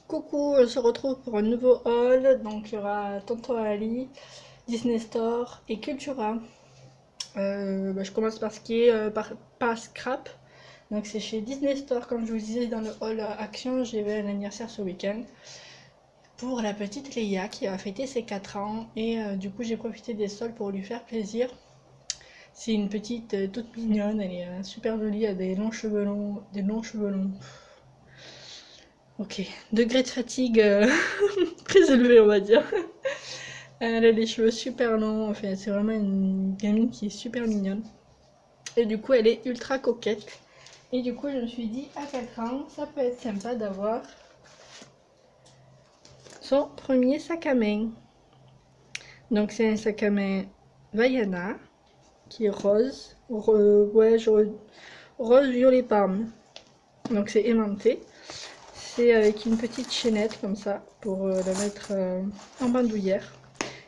Coucou, on se retrouve pour un nouveau haul. Donc il y aura Tonton Ali, Disney Store et Cultura. Je commence par ce qui est par Scrap. Donc c'est chez Disney Store, comme je vous disais dans le haul Action, j'ai eu un anniversaire ce week-end pour la petite Leia qui a fêté ses 4 ans et du coup j'ai profité des soldes pour lui faire plaisir. C'est une petite toute mignonne, elle est super jolie, elle a des longs cheveux longs, des longs cheveux longs. Ok, degré de fatigue très élevé on va dire. Elle a les cheveux super longs, enfin c'est vraiment une gamine qui est super mignonne. Et du coup elle est ultra coquette. Et du coup je me suis dit à 4 ans ça peut être sympa d'avoir son premier sac à main. Donc c'est un sac à main Vaiana qui est rose, rose violet parme. Donc c'est aimanté. C'est avec une petite chaînette comme ça pour la mettre en bandoulière.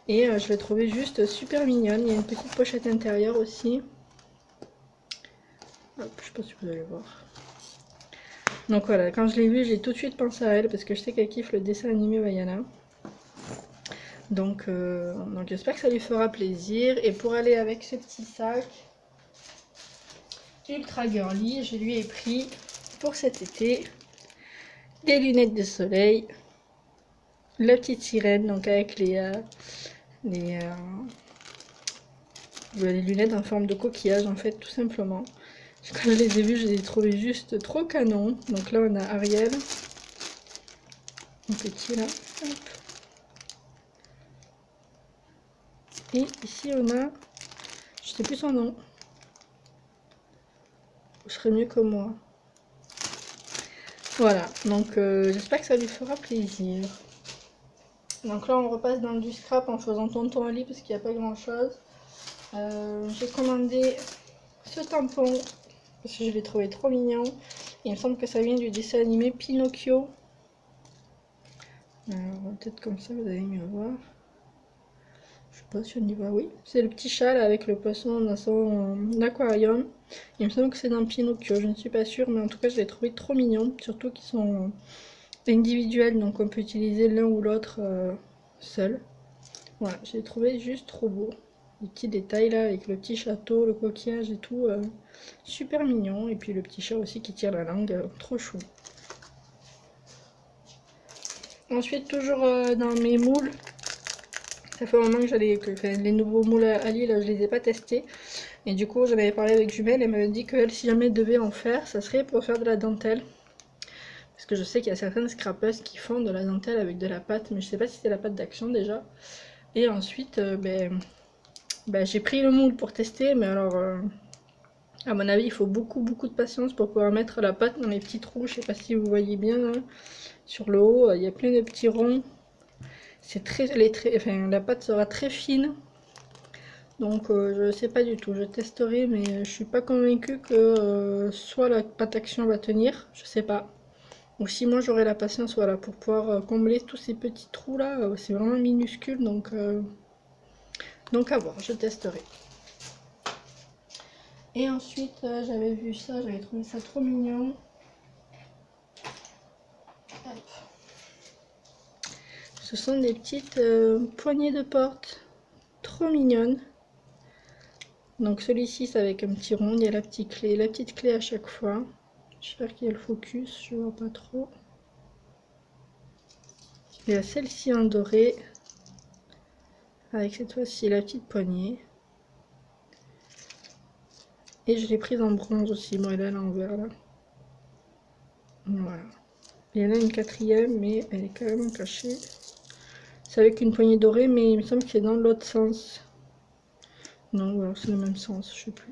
Et je l'ai trouvé juste super mignonne. Il y a une petite pochette intérieure aussi. Hop, je sais pas si vous allez voir. Donc voilà, quand je l'ai vue, j'ai tout de suite pensé à elle parce que je sais qu'elle kiffe le dessin animé Vaiana. Donc j'espère que ça lui fera plaisir. Et pour aller avec ce petit sac ultra girly, je lui ai pris pour cet été des lunettes de soleil, la petite sirène, donc avec les, les lunettes en forme de coquillage en fait, tout simplement. Quand je les ai vues, je les ai trouvées juste trop canon. Donc là, on a Ariel, un petit là. Hop. Et ici, on a, je sais plus son nom. Vous serez mieux que moi. Voilà, donc j'espère que ça lui fera plaisir. Donc là, on repasse dans du scrap en faisant tonton Ali parce qu'il n'y a pas grand chose. J'ai commandé ce tampon parce que je l'ai trouvé trop mignon. Il me semble que ça vient du dessin animé Pinocchio. Peut-être comme ça, vous allez mieux voir. Je sais pas si on y va, oui. C'est le petit chat là, avec le poisson dans son aquarium. Il me semble que c'est dans Pinocchio, je ne suis pas sûre, mais en tout cas, je l'ai trouvé trop mignon. Surtout qu'ils sont individuels, donc on peut utiliser l'un ou l'autre seul. Voilà, je l'ai trouvé juste trop beau. Les petits détails là, avec le petit château, le coquillage et tout. Super mignon. Et puis le petit chat aussi qui tire la langue, trop chou. Ensuite, toujours dans mes moules. Ça fait un moment que les nouveaux moules à Ali, là, je les ai pas testés. Et du coup, j'en avais parlé avec Jumelle, elle m'avait dit que si jamais elle devait en faire, ça serait pour faire de la dentelle. Parce que je sais qu'il y a certaines scrapeuses qui font de la dentelle avec de la pâte, mais je sais pas si c'est la pâte d'action déjà. Et ensuite, j'ai pris le moule pour tester, mais alors, à mon avis, il faut beaucoup de patience pour pouvoir mettre la pâte dans les petits trous. Je sais pas si vous voyez bien, hein. Sur le haut, il y a plein de petits ronds. La pâte sera très fine. Donc je sais pas du tout, je testerai mais je suis pas convaincue que soit la pâte action va tenir, je sais pas. Ou si moi j'aurai la patience voilà, pour pouvoir combler tous ces petits trous là, c'est vraiment minuscule donc à voir, je testerai. Et ensuite j'avais vu ça, j'avais trouvé ça trop mignon. Hop. Ce sont des petites poignées de porte trop mignonnes. Donc celui-ci c'est avec un petit rond, il y a la petite clé à chaque fois. J'espère qu'il y a le focus, je vois pas trop. Il y a celle-ci en doré, avec cette fois-ci la petite poignée. Et je l'ai prise en bronze aussi, bon elle est à l'envers là. Voilà. Il y en a une quatrième, mais elle est carrément cachée. C'est avec une poignée dorée, mais il me semble que c'est dans l'autre sens. Non, voilà, c'est le même sens, je sais plus.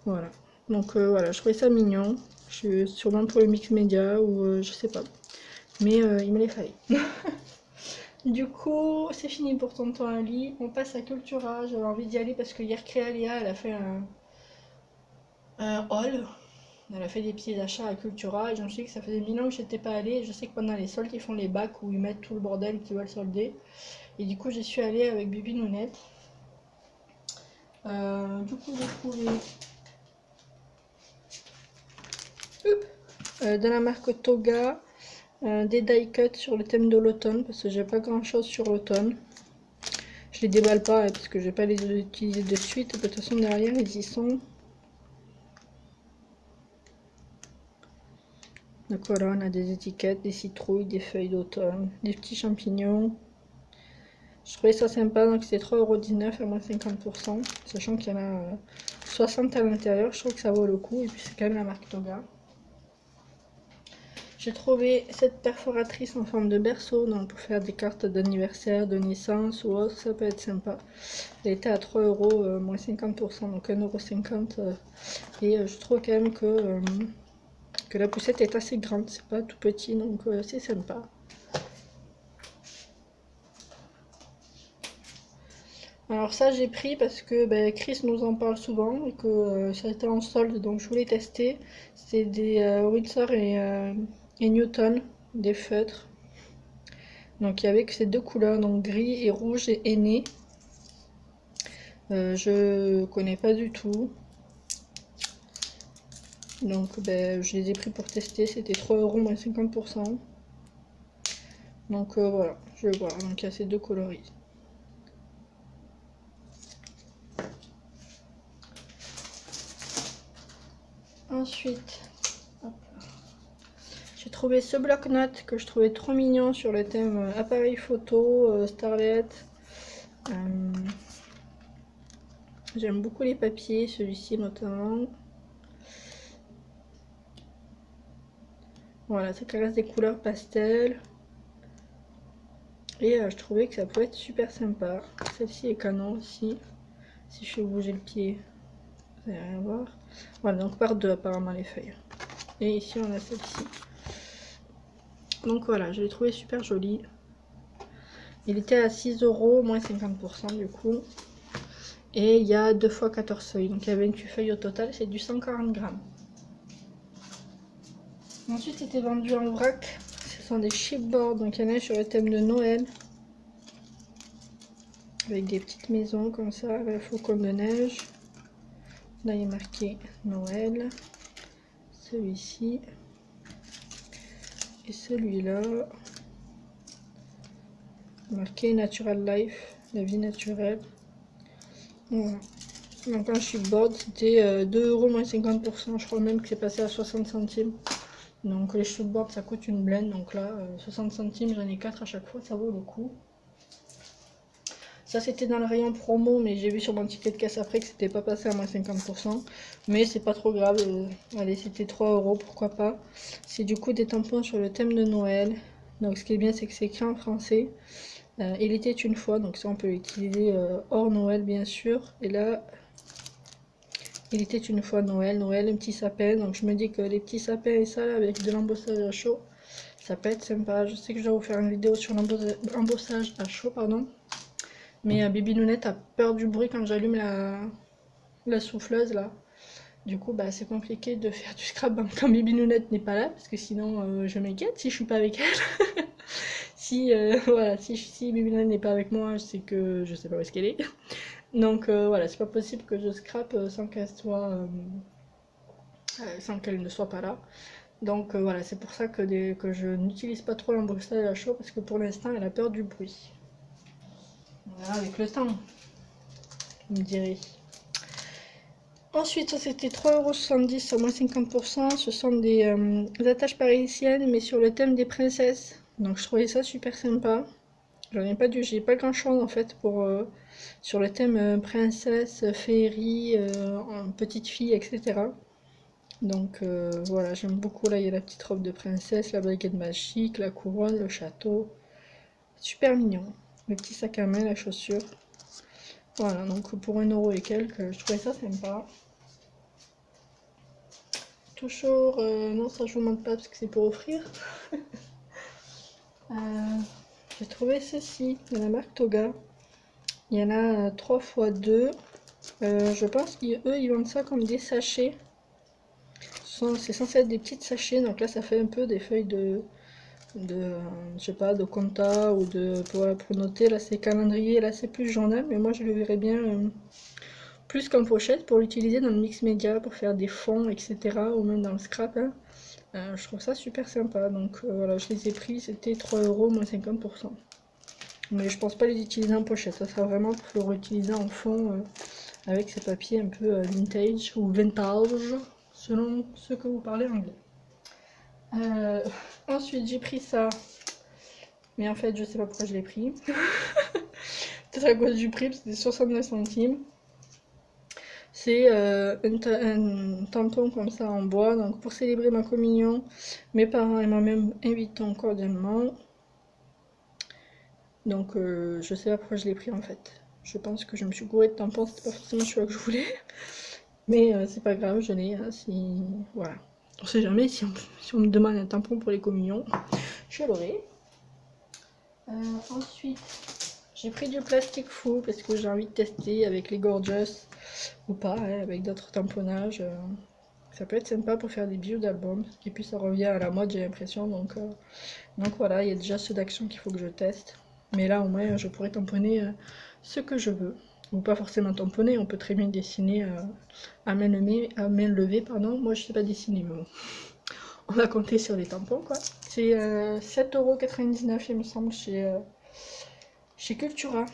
Voilà. Donc voilà, je trouvais ça mignon. Je suis sûrement pour le mix média ou je sais pas. Mais il me les fallait. Du coup, c'est fini pour Tonton Ali. On passe à Cultura. J'avais envie d'y aller parce que hier, Créalia, elle a fait un haul. Elle a fait des petits achats à Cultura. Et je me suis dit que ça faisait 1000 ans que j'étais pas allée. Je sais que pendant les soldes, ils font les bacs où ils mettent tout le bordel qu'ils veulent solder. Et du coup, j'y suis allée avec Bibi Nounette. Du coup, j'ai trouvé de la marque Toga des die cuts sur le thème de l'automne, parce que j'ai pas grand chose sur l'automne. Je les déballe pas, parce que je vais pas les utiliser de suite. De toute façon, derrière, ils y sont. Donc voilà, on a des étiquettes, des citrouilles, des feuilles d'automne, des petits champignons. Je trouvais ça sympa, donc c'était 3,19 € à moins 50%, sachant qu'il y en a 60 à l'intérieur. Je trouve que ça vaut le coup, et puis c'est quand même la marque Toga. J'ai trouvé cette perforatrice en forme de berceau, donc pour faire des cartes d'anniversaire, de naissance ou autre, ça peut être sympa. Elle était à 3 € moins 50%, donc 1,50 €. Et je trouve quand même que la poussette est assez grande, c'est pas tout petit, donc c'est sympa. Alors ça j'ai pris parce que Chris nous en parle souvent et que ça était en solde, donc je voulais tester. C'est des Winsor et Newton, des feutres. Donc il y avait que ces deux couleurs, donc gris et rouge et aîné. Je connais pas du tout. Donc je les ai pris pour tester, c'était 3 € moins 50%. Donc voilà, je vais voir. Donc il y a ces deux coloris. Ensuite, j'ai trouvé ce bloc-notes que je trouvais trop mignon sur le thème appareil photo, Starlet. J'aime beaucoup les papiers, celui-ci notamment. Voilà, ça reste des couleurs pastel. Et je trouvais que ça pouvait être super sympa. Celle-ci est canon aussi. Si je fais bouger le pied, vous n'allez rien voir. Voilà, donc par deux apparemment les feuilles. Et ici on a celle-ci. Donc voilà, je l'ai trouvé super joli. Il était à 6 € moins 50% du coup. Et il y a 2 x 14 feuilles. Donc il y a 28 feuilles au total, c'est du 140 grammes. Ensuite, c'était vendu en vrac. Ce sont des chipboards, donc il y en a sur le thème de Noël. Avec des petites maisons comme ça, avec un flocon de neige. Là, il est marqué Noël. Celui-ci. Et celui-là. Marqué Natural Life, la vie naturelle. Voilà. Donc un chipboard, c'était 2 € moins 50%. Je crois même que c'est passé à 60 centimes. Donc les chipboards, ça coûte une blende. Donc là, 60 centimes, j'en ai 4 à chaque fois, ça vaut le coup. Ça c'était dans le rayon promo, mais j'ai vu sur mon ticket de caisse après que c'était pas passé à moins 50%. Mais c'est pas trop grave, allez, c'était 3 €, pourquoi pas. C'est du coup des tampons sur le thème de Noël. Donc ce qui est bien, c'est que c'est écrit en français. Il était une fois, donc ça on peut l'utiliser hors Noël bien sûr. Et là, il était une fois Noël, un petit sapin. Donc je me dis que les petits sapins et ça là, avec de l'embossage à chaud, ça peut être sympa. Je sais que je dois vous faire une vidéo sur l'embossage à chaud, pardon. Mais Bibi Nounette a peur du bruit quand j'allume la souffleuse là. Du coup, c'est compliqué de faire du scrap quand Bibi Nounette n'est pas là, parce que sinon je m'inquiète si je suis pas avec elle. Si, voilà, si Bibi Nounette n'est pas avec moi, c'est que je sais pas où est-ce qu'elle est. Donc voilà, c'est pas possible que je scrape sans qu'elle soit, sans qu'elle ne soit pas là. Donc voilà, c'est pour ça que je n'utilise pas trop l'embossage à chaud, parce que pour l'instant, elle a peur du bruit. On verra avec le temps, vous me direz. Ensuite, ça c'était 3,70 € à moins 50%. Ce sont des attaches parisiennes, mais sur le thème des princesses. Donc je trouvais ça super sympa. J'ai pas grand chose en fait pour sur le thème princesse, féerie, petite fille, etc. Donc voilà, j'aime beaucoup. Là, il y a la petite robe de princesse, la baguette magique, la couronne, le château. Super mignon. Le petit sac à main, la chaussure. Voilà, donc pour 1 € et quelques, je trouvais ça sympa. Toujours, non, ça je vous montre pas parce que c'est pour offrir. J'ai trouvé ceci de la marque Toga. Il y en a 3 x 2. Je pense qu'eux ils vendent ça comme des sachets. C'est censé être des petites sachets, donc là ça fait un peu des feuilles je sais pas, de compta ou pour noter. Là c'est calendrier, là c'est plus journal, mais moi je le verrais bien plus qu'en pochette pour l'utiliser dans le mix média, pour faire des fonds, etc. ou même dans le scrap. Hein. Je trouve ça super sympa, donc voilà, je les ai pris, c'était 3 € moins 50%. Mais je pense pas les utiliser en pochette, ça sera vraiment pour le réutiliser en fond avec ces papiers un peu vintage ou vintage, selon ce que vous parlez anglais. Ensuite, j'ai pris ça, mais en fait, je sais pas pourquoi je l'ai pris. Peut-être à cause du prix, c'était 69 centimes. C'est un tampon comme ça en bois, donc pour célébrer ma communion, mes parents et moi-même invitons cordialement. Donc je sais pas pourquoi je l'ai pris en fait. Je pense que je me suis gourée de tampons, c'était pas forcément celui que je voulais. Mais c'est pas grave, je l'ai, hein, si... Voilà. On sait jamais si on me demande un tampon pour les communions, je l'aurai. Ensuite, j'ai pris du plastique fou parce que j'ai envie de tester avec les Gorgeous ou pas, hein, avec d'autres tamponnages. Ça peut être sympa pour faire des bijoux d'album. Et puis ça revient à la mode, j'ai l'impression. Donc voilà, il y a déjà ceux d'Action qu'il faut que je teste. Mais là, au moins, je pourrais tamponner ce que je veux. Ou pas forcément tamponner, on peut très bien dessiner à main levée, pardon. Moi, je sais pas dessiner, mais bon. On va compter sur les tampons, quoi. C'est 7,99 € il me semble, chez Cultura.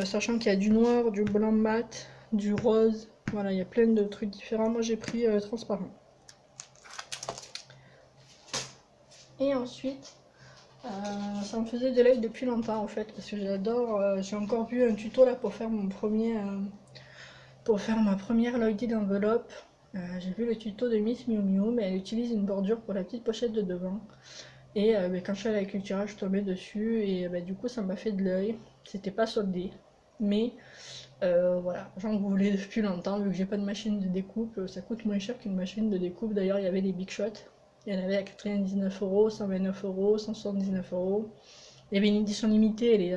Sachant qu'il y a du noir, du blanc mat, du rose. Voilà, il y a plein de trucs différents. Moi, j'ai pris transparent. Et ensuite, ça me faisait de l'œil depuis longtemps en fait, parce que j'adore. J'ai encore vu un tuto là pour faire pour faire ma première Lloydie d'enveloppe. J'ai vu le tuto de Miss Miu Miu, mais elle utilise une bordure pour la petite pochette de devant. Et quand je suis allée à la Cultura, je suis tombée dessus et du coup ça m'a fait de l'œil. C'était pas soldé, mais voilà, j'en voulais depuis longtemps vu que j'ai pas de machine de découpe. Ça coûte moins cher qu'une machine de découpe. D'ailleurs, il y avait les Big Shot. Il y en avait à 99 €, 129 €, 179 €. Il y avait une édition limitée,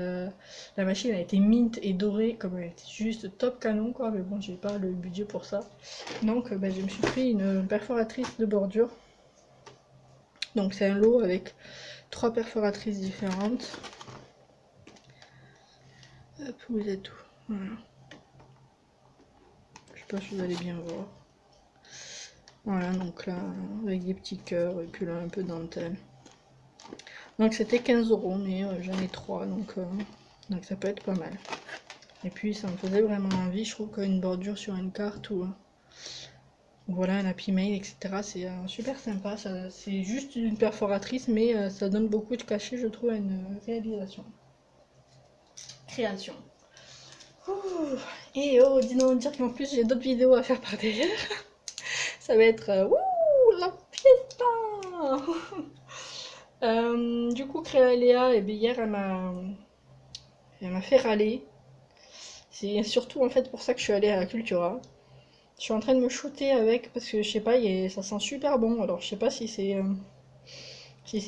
la machine a été mint et dorée, comme elle était juste top canon quoi, mais bon, j'ai pas le budget pour ça. Donc je me suis pris une perforatrice de bordure. Donc c'est un lot avec 3 perforatrices différentes. Hop, vous êtes où? Voilà. Je sais pas si vous allez bien voir. Voilà, donc là, avec des petits cœurs et puis là, un peu de dentelle. Donc c'était 15 €, mais j'en ai 3, donc ça peut être pas mal. Et puis ça me faisait vraiment envie, je trouve qu'une bordure sur une carte ou voilà, un Happy Mail, etc. C'est super sympa. C'est juste une perforatrice, mais ça donne beaucoup de cachet, je trouve, à une réalisation. Création. Ouh. Et oh, dis donc dire qu'en plus j'ai d'autres vidéos à faire par derrière. Ça va être ouh, la fiesta. Du coup, Créaléa, et hier, elle m'a fait râler. C'est surtout en fait pour ça que je suis allée à la Cultura. Je suis en train de me shooter avec parce que je sais pas, ça sent super bon. Alors je sais pas si c'est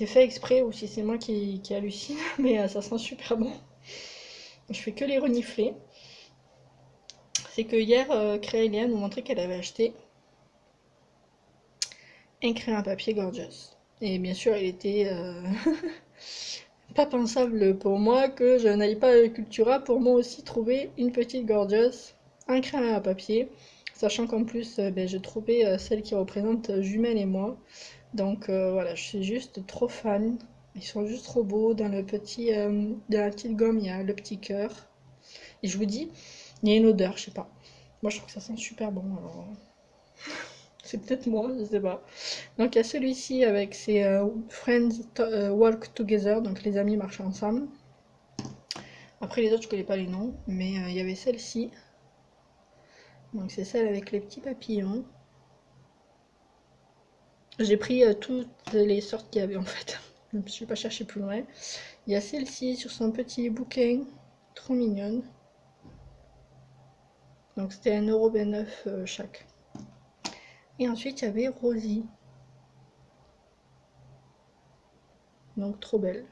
fait exprès ou si c'est moi qui hallucine, mais ça sent super bon. Je fais que les renifler. C'est que hier, Créaléa nous montrait qu'elle avait acheté un crayon à papier Gorgeous. Et bien sûr, il était pas pensable pour moi que je n'aille pas à la Cultura pour moi aussi trouver une petite Gorgeous, un crayon à papier. Sachant qu'en plus, j'ai trouvé celle qui représente Jumelle et moi. Donc voilà, je suis juste trop fan. Ils sont juste trop beaux. Dans dans la petite gomme, il y a le petit cœur. Et je vous dis, il y a une odeur, je sais pas. Moi, je trouve que ça sent super bon. Alors, c'est peut-être moi, je sais pas. Donc il y a celui-ci avec ses Friends Walk Together, donc les amis marchent ensemble. Après les autres, je connais pas les noms, mais il y avait celle-ci. Donc c'est celle avec les petits papillons. J'ai pris toutes les sortes qu'il y avait en fait. Je ne suis pas cherché plus loin. Il y a celle-ci sur son petit bouquin, trop mignonne. Donc c'était 1,29 € chaque. Et ensuite il y avait Rosie. Donc trop belle.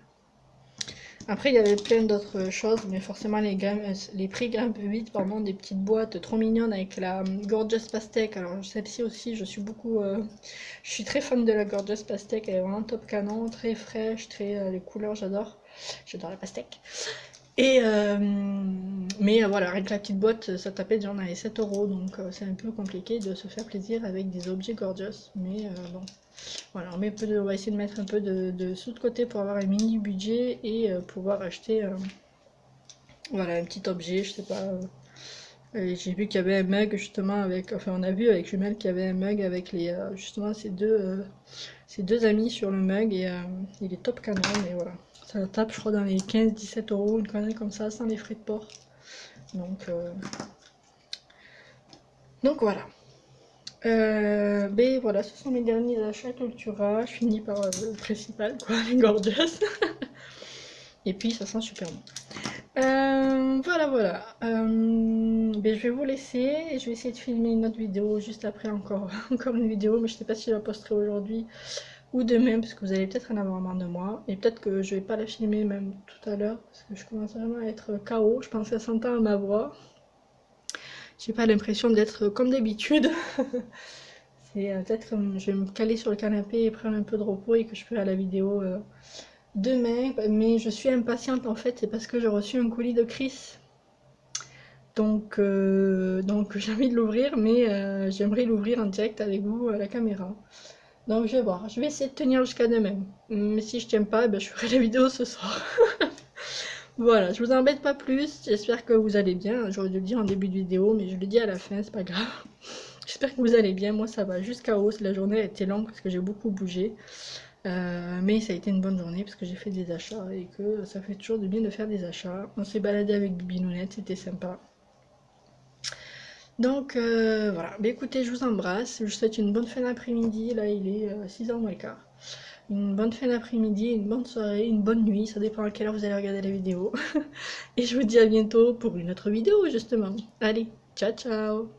Après il y avait plein d'autres choses, mais forcément les prix grimpent vite, pardon, des petites boîtes trop mignonnes avec la Gorgeous Pastèque. Alors celle-ci aussi, je suis très fan de la Gorgeous Pastèque, elle est vraiment top canon, très fraîche, les couleurs j'adore. J'adore la pastèque. Et mais voilà, avec la petite boîte, ça tapait déjà, on avait 7 euros, donc c'est un peu compliqué de se faire plaisir avec des objets gorgeous. Mais bon, voilà, on va essayer de mettre un peu de sous de côté pour avoir un mini budget et pouvoir acheter voilà, un petit objet, je sais pas. J'ai vu qu'il y avait un mug justement avec, enfin on a vu avec Jumel qu'il y avait un mug avec les justement ces deux amis sur le mug et il est top canon et voilà. Ça tape je crois dans les 15-17 euros, une connerie comme ça, sans les frais de port. Donc, euh, donc voilà. Ben voilà, ce sont mes derniers achats Cultura. Je finis par le principal, quoi, les gorgeous. Et puis ça sent super bon. Voilà, voilà. Ben, je vais vous laisser et je vais essayer de filmer une autre vidéo juste après encore, encore une vidéo, mais je sais pas si je la posterai aujourd'hui ou demain parce que vous allez peut-être en avoir marre de moi et peut-être que je vais pas la filmer même tout à l'heure parce que je commence vraiment à être KO. Je pense que ça s'entend à ma voix. J'ai pas l'impression d'être comme d'habitude. C'est peut-être je vais me caler sur le canapé et prendre un peu de repos et que je ferai la vidéo demain. Mais je suis impatiente en fait, c'est parce que j'ai reçu un colis de Chris. Donc j'ai envie de l'ouvrir, mais j'aimerais l'ouvrir en direct avec vous à la caméra. Donc je vais voir, je vais essayer de tenir jusqu'à demain. Mais si je tiens pas, ben, je ferai la vidéo ce soir. Voilà, je vous embête pas plus, j'espère que vous allez bien. J'aurais dû le dire en début de vidéo, mais je le dis à la fin, c'est pas grave. J'espère que vous allez bien, moi ça va jusqu'à hausse. La journée a été longue parce que j'ai beaucoup bougé. Mais ça a été une bonne journée parce que j'ai fait des achats et que ça fait toujours du bien de faire des achats. On s'est baladé avec Bibinounette, c'était sympa. Donc voilà, bah, écoutez, je vous embrasse, je vous souhaite une bonne fin d'après-midi, là il est 6h moins le quart. Une bonne fin d'après-midi, une bonne soirée, une bonne nuit, ça dépend à quelle heure vous allez regarder la vidéo. Et je vous dis à bientôt pour une autre vidéo justement. Allez, ciao ciao!